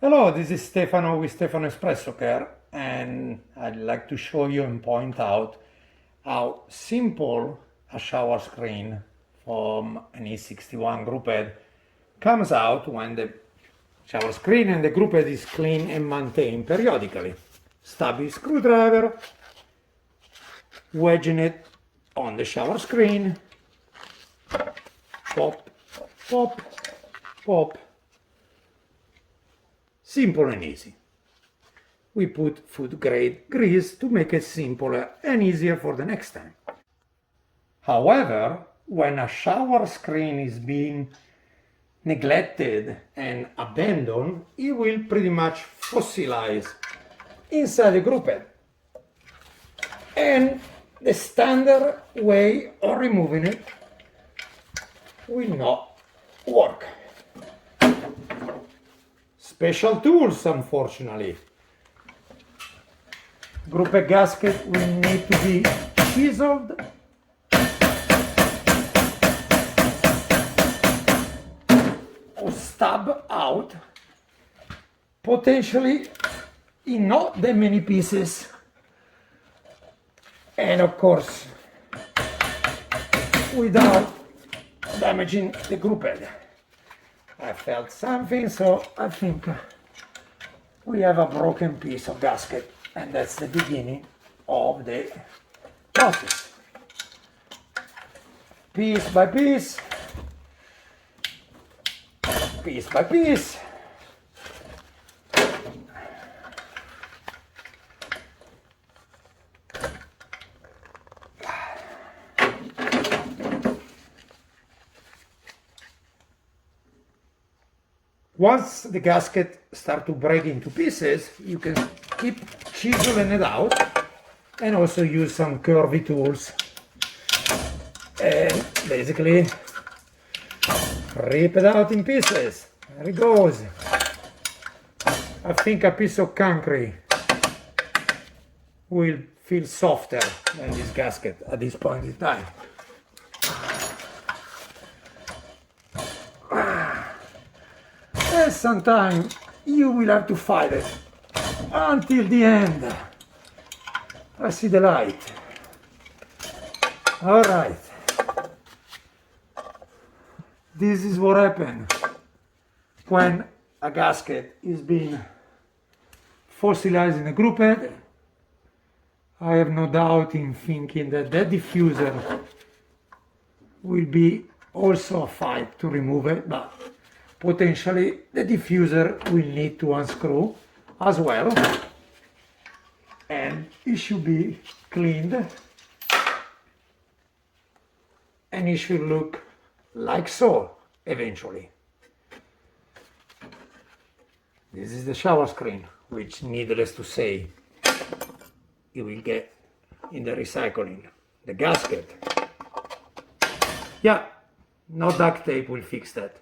Hello, this is Stefano with Stefano Espresso Care, and I'd like to show you and point out how simple a shower screen from an E61 Grouphead comes out when the shower screen and the Grouphead is cleaned and maintained periodically. Stubby screwdriver, wedging it on the shower screen, pop, pop, pop. Simple and easy. We put food grade grease to make it simpler and easier for the next time. However, when a shower screen is being neglected and abandoned, it will pretty much fossilize inside the Grouphead. And the standard way of removing it will not work. Special tools, unfortunately. Grouphead gasket will need to be chiseled or stabbed out, potentially in not that many pieces, and of course without damaging the Grouphead. I felt something, so I think we have a broken piece of gasket, and that's the beginning of the process. Piece by piece, piece by piece. Once the gasket starts to break into pieces, you can keep chiseling it out and also use some curvy tools and basically rip it out in pieces. There it goes. I think a piece of concrete will feel softer than this gasket at this point in time. Sometimes you will have to fight it until the end. I see the light. All right. This is what happens when a gasket is being fossilized in a Grouphead. I have no doubt in thinking that that diffuser will be also a fight to remove it, but potentially the diffuser will need to unscrew as well, and it should be cleaned, and it should look like so eventually. This is the shower screen, which, needless to say, it will get in the recycling. The gasket, yeah, no duct tape will fix that.